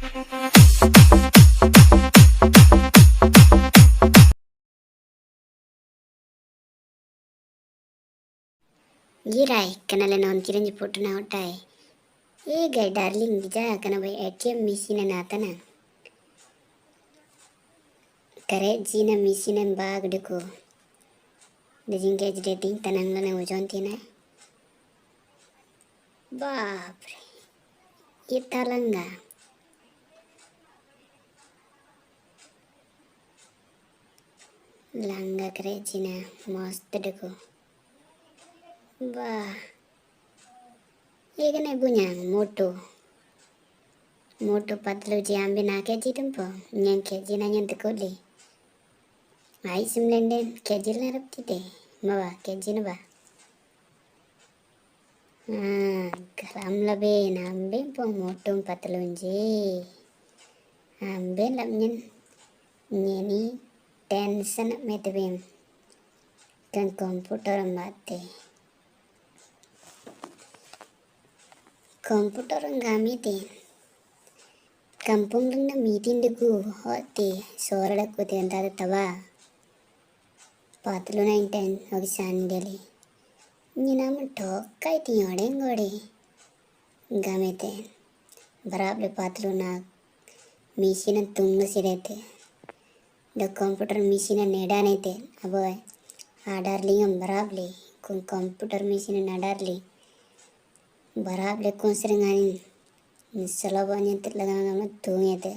ये Rai कनाले non Kiranj photo ना उठाए ये गए डार्लिंग जा कना भाई एटीएम मशीन ना आता ना करे जीना मशीन बाग देखो दजिंग के डेटिंग तनंग ना उजोन तीना बाप रे ये तालंगा लंगा करे जीना मस्त देखो वाह ये कने बुnya मोटो मोटो पतलो जी आंबे ना के जी तुम पो nyang के जी ना nyang तको ले आई सिमलेंडे के जी ना रपती ते मवा के जी ना बा गरम लबे नाम्बे पो मोटो पतलो जी आंबे लबनन nyeni टेंशन में तबे kan komputer mate komputer ngamite kampung na meeting deku hote sorada ko te anta tawa patlu na inten og sandeli ninam thokai ti ode ngode gamete barable patlu na machine tunga sirete the computer machine nedane te aboy adarlingam barable kun computer machine nadarli barable kun serengani Selabannya terlalu lama tunggu itu.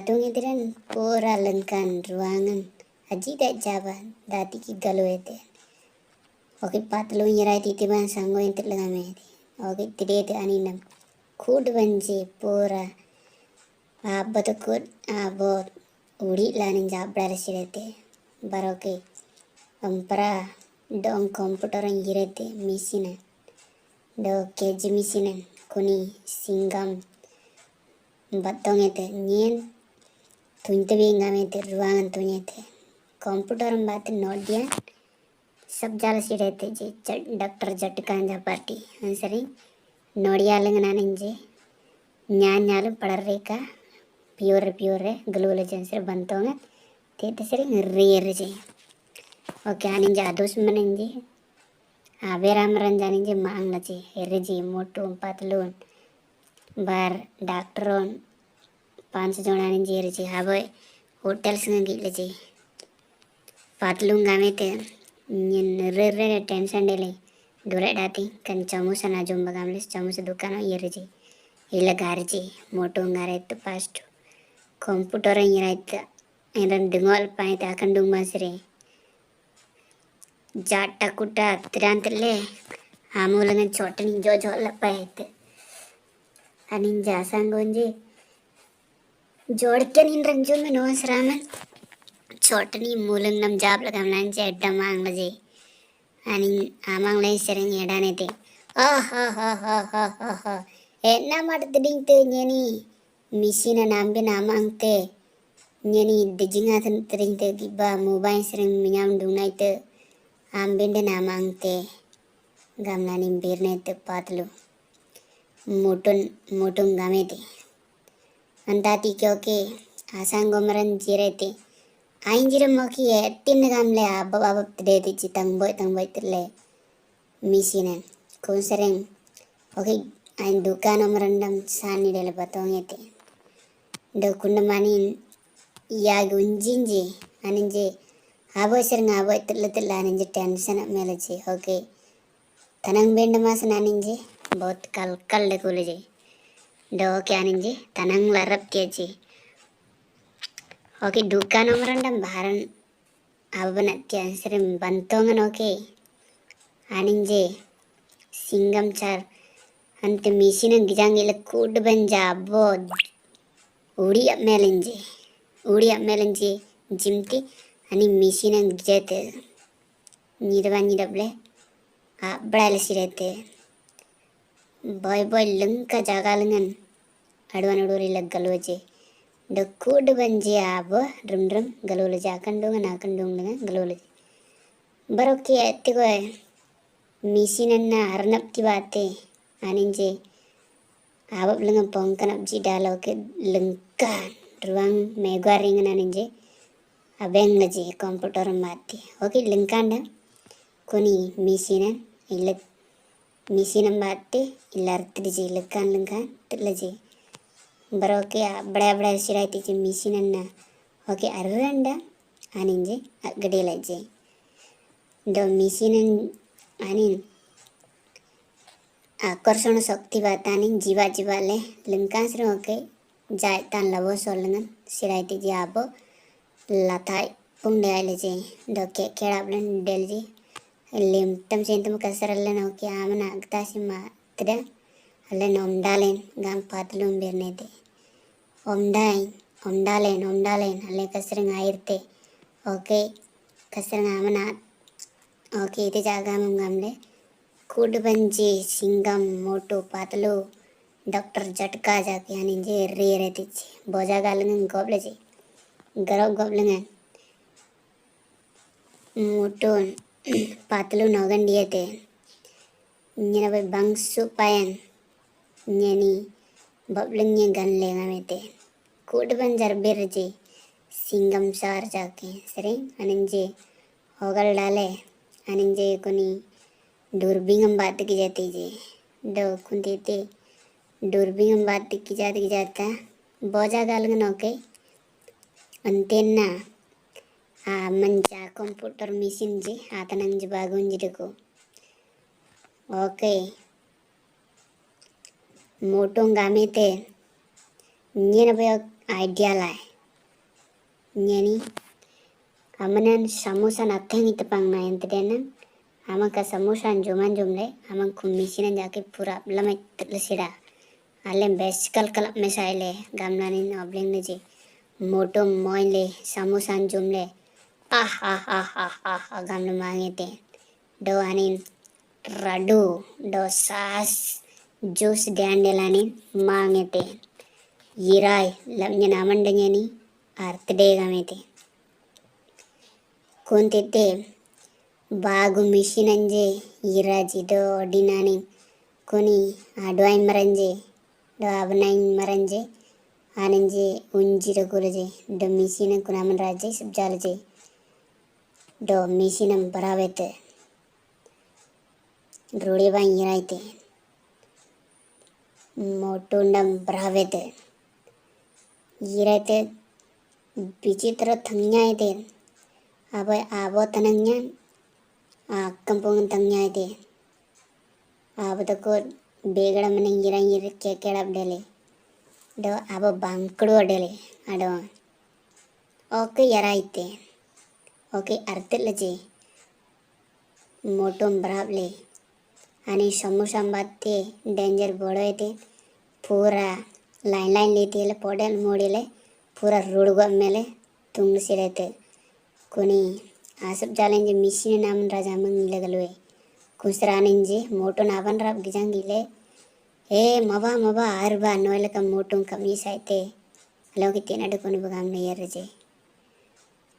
Tunggu itu kan pura lengkan ruangan. Aji tak jawab. Dati ki galu itu. Oke patlu nyerai titi ban sanggo yang terlalu lama itu. Oke tidak itu aninam. Kud banji pura. Betul kud abot uri lanin jabra sirete. Baroke ampara dong komputer yang girete misina. Do keji misina. Kuni singam batong itu nyen tunte bingam itu ruangan tunya itu komputer bat note dia सब जाल C रहते जे doctor जटकान जा party अंसरी नोडिया लंगनाने जे न्यान न्याल पड़र रे का pure गलूल जंसर बंतोंगे ते तसरे रेर जे okay आनिन जा दोस मनन जे आवेराम रंजानी जे मांग लचे हेरेजी मोटो पतलून बार डॉक्टरों 5 जोड़ानी जे रेजी हावे होटल संग गिलचे पतलून गामे ते रे टेंशन डेले दुरे डाती कन चमुसा ना जुम्बा गामलेस चमुसा दुकान ये रेजी इला गारजी मोटो गारे तो पास्ट कंप्यूटर इंराइत एरन दुंगल पाए ता कंडुंग मासरे जाटा कुटा तिरांतले आमूलंगन चोटनी जो लपायते अनिन जासंगोंजे जोड़के निन रंजो में नोस रामन चोटनी मूलंग नम जाब लगाम नांजे अड्डा मांग लजे अनिन आमांग लई सेरेंग एडाने ते हा एना माटदिंग ते न्यनी मिसिना नामबे नामांग ते न्यनी दिजिंगा तरिंग ते गिबा मोबाइल सेरेंग मियाम दुनाई ते आंबेंडे नामांग ते gamlani birne te patlu मोटुन गामे ते अंताती क्योंकि आसान गोमरन जिरेते आइन जिरे मौकी है तीन गामले अब देती ची तंग बोय तेले मिसिने कुंसरें ओके आइन दुकान अमरंडम सानी डेले बताओगे ते दो कुंडमानी या गुंजिंजे अनिंजे आबो सरंग आबो तेले अनिंजे टेंशन मेले ची ओके तनंग बेंड मास नानिंजे बहुत कल लेकुले जे दो क्या निंजे तनंग लरप के जे ओके दुकान अमरंडम भारन अबनत्या सरे बंतोंगन ओके आनिंजे सिंगम चार अंत मिसिन गिजांगिल कूड बंजा बो उड़ी मेलेंजे जिमती अनि मिसिन गिजते निरबले बड़ा सिरते बॉय लंका जागा लंगन अडवान उडोरी लग गलोजे द कूड बंजे आब रम गलोले जाकंडोंग नाकंडोंग लंगन गलोले बरो के एत्ते को मिसिन ना अरनप की बातें आनिंजे abab lengan pongkan abji dalo ke lengkan ruang megaring naninje abeng naje komputer mati oke lengkan da kuni misinan ilek misinan mati ilar triji lengkan lengkan terlaje baroke bड़ा bड़ा sirai tiji misinan na oke arranda aninje gede laje do misinan anin आकर्षण शक्ति बतानी जीवा जीवा ले लंकान से okay जाए तान लवो सोलंगन सिराई तीजी आबो लाथाई पुंडे आले जे दो के केड़ाबलन del जी लिम तम से तुम कसरलन ओके आमना अगतासी मात्रा अल्ले नोमडालेन गाम पातलुम बिरने दे ओमडालेन अल्ले कसरंग आयरते ओके कसरंग आमना ओके इते जागा मंगामले कुडबंजी सिंगम मोटू पातलू डॉक्टर झटका जाके आनिंजे रे रहती बोजा गालंगन गोबले जी गरब गोबलंगन मोटू पातलू नोगन दिए थे न्यना भाई बंगसु पायन न्यनी बबलंगे गन लेगा में थे कुडबन जरबेर जी सिंगम सार जाके सरे आनिंजे होगल डाले आनिंजे कुनी दूरबीन बात की जाती जी दो कुंती ते दूरबीन बात की जाता बोजा गालंगन ओके अंतेना मंचा कंप्यूटर मशीन जी आतनंज बागुंजी को ओके मोटों गामे ते न्यन भाई आइडिया लाए न्यनी अमनन समोसा नथंग इतपांग ना इंतदेना आमन का समोसा जुमान जुमले आमन कुमिशिन जाके पूरा लमे लसिड़ा आले बेस्ट कल कल में साइले गामलानी नॉबलिंग ने जी मोटो मोइले समोसा जुमले आ गामले मांगे ते दो आनिन रडू दो सास जूस डैंडेलानी मांगे ते yirai lamnya naman dengan ni arte dega mete kontete bagu machine anje yiraji do dinani koni adwain maranje do abnain maranje ananje unji do gurje do machine kunaman raje subjalje do machine barawete rode ba yiraite motondam barawete yiraite विचित्र थंगnya itu apa abo tanangnya kampungan tangnya itu abo toko begada mana yira kekelap dele do abo bangkdu dele ado oke yara itu oke artil aja motom berable ani samosa batte danger bodo itu pura line लेती है पोडल मोड़ीले पूरा road मेले तुंग से रहते कोनी आसप जालेंजे machine नाम राजा मंग लगलवे कुसरानेंजे motor नावन राब गिजांगिले ए मबा आरबा नोले का मोटो कमी साइते लोग इतने डकोन बगाम नहीं रजे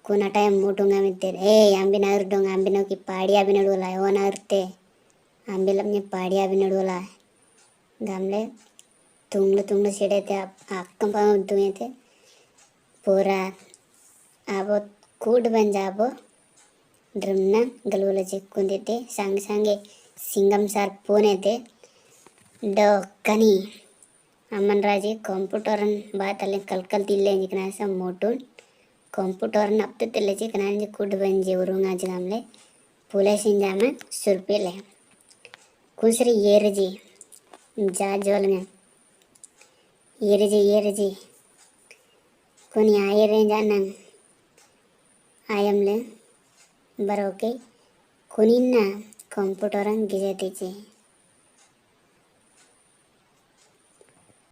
कोना टाइम मोटो गामिते ए आंबे नार डोंग आंबे नो की पाड़िया भी नडोला ओ नारते आंबे लपने पाड़िया भी नडोला गामले तुंगले सेड़े थे आकम पाँव दुए थे पूरा आबो कूड बन जाबो ड्रमना गलवला चिक्कुंदे थे संगे सिंगम सार पोने थे दो कनी अमन राजे कंप्यूटरन बात अल्ले कल तिल्ले जिकना सा मोटून कंप्यूटरन अब तो तिल्ले जिकना जे कूड बन जे उरुंगा जगामले पुले सिंजामा सुरपीले कुसरी येरजी जा जोलंगे ये रजी कोनी आये रेंज आनंग आयमले बरोके कोनी ना कंप्यूटरन गिजे तीचे